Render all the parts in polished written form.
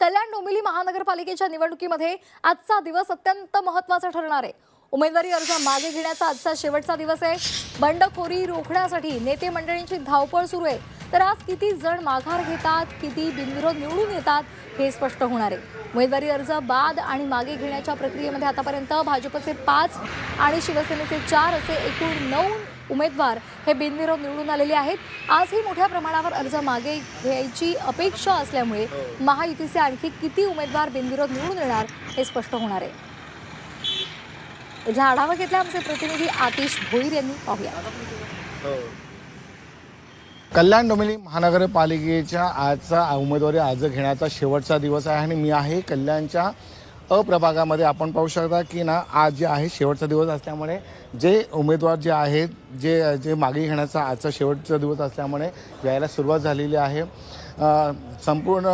कल्याण डोंबिवली महानगरपालिकेच्या निवडणुकीमध्ये आजचा दिवस अत्यंत महत्त्वाचा ठरणार आहे। उमेदवारी अर्ज मागे घेण्याचा आजचा शेवटचा दिवस आहे। बंडखोरी रोखण्यासाठी नेते मंडळींची धावपळ सुरू आहे। तर आज किती जण माघार घेतात, किती बिनविरोध निवडून येतात हे स्पष्ट होणार आहे। उमेदवारी अर्ज बाद आणि मागे घेण्याच्या प्रक्रियेमध्ये आतापर्यंत भाजपचे 5 आणि शिवसेनेचे 4 असे एकूण 9 उमेदवार हे बिनविरोध निवडून आलेले आहेत। आजही मोठ्या प्रमाणावर अर्ज मागे घ्यायची अपेक्षा असल्यामुळे महायुतीचे आणखी किती उमेदवार बिनविरोध निवडून येणार हे स्पष्ट होणार आहे। याचा आढावा घेतला आमचे प्रतिनिधी आतिश भोईर यांनी। पाहूया। कल्याण डोंबिवली महानगरपालिकेच्या आजचा उमेदवारी अर्ज घेण्याचा शेवटचा दिवस आहे आणि मी आहे कल्याणच्या प्रभागामध्ये। आपण पाहू शकता की ना आज जे आहे शेवटचा दिवस असल्यामुळे जे उमेदवार जे आहेत जे मागे घेण्याचा आजचा शेवटचा दिवस असल्यामुळे यायला सुरुवात झालेली आहे। संपूर्ण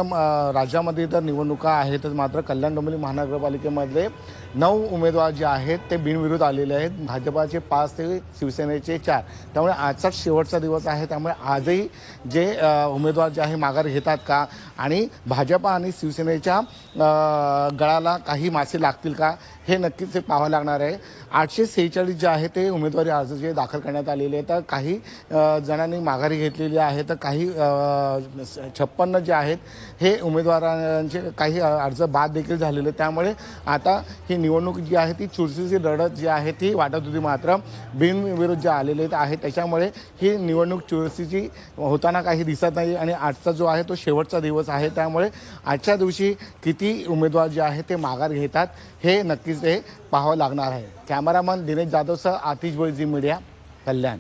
राज्यामध्ये तर निवडणुका आहेतच, मात्र कल्याण डोंबिवली महानगरपालिकेमधले 9 उमेदवार जे आहेत ते बिनविरोध आलेले आहेत। भाजपाचे 5 ते शिवसेनेचे 4, त्यामुळे आजचा शेवटचा दिवस आहे। त्यामुळे आजही जे उमेदवार जे आहे माघार घेतात का आणि भाजपा आणि शिवसेनेच्या गळाला काही मासे लागतील का हे नक्कीच पाहावं लागणार आहे। 846 जे आहे ते उमेदवारी अर्ज जे दाखल करण्यात आलेले आहेत, तर काही जणांनी माघारी घेतलेली आहे, तर काही 56 जे आहेत हे उमेदवारांचे काही अर्ज बाद देखील झालेले। त्यामुळे आता ही निवडणूक जी आहे ती चुरशीची लढत जी आहे ती वाटत होती, मात्र बिनविरोध जे आलेले आहेत त्याच्यामुळे ही निवडणूक चुरशीची होताना काही दिसत नाही आणि आजचा जो आहे तो शेवटचा दिवस आहे। त्यामुळे आजच्या दिवशी किती उमेदवार जे आहे ते माघार घेतात हे नक्कीच हे पाहावं लागणार आहे। कॅमेरामन दिनेश जाधवसह आतिश भोईर, झी मीडिया, कल्याण।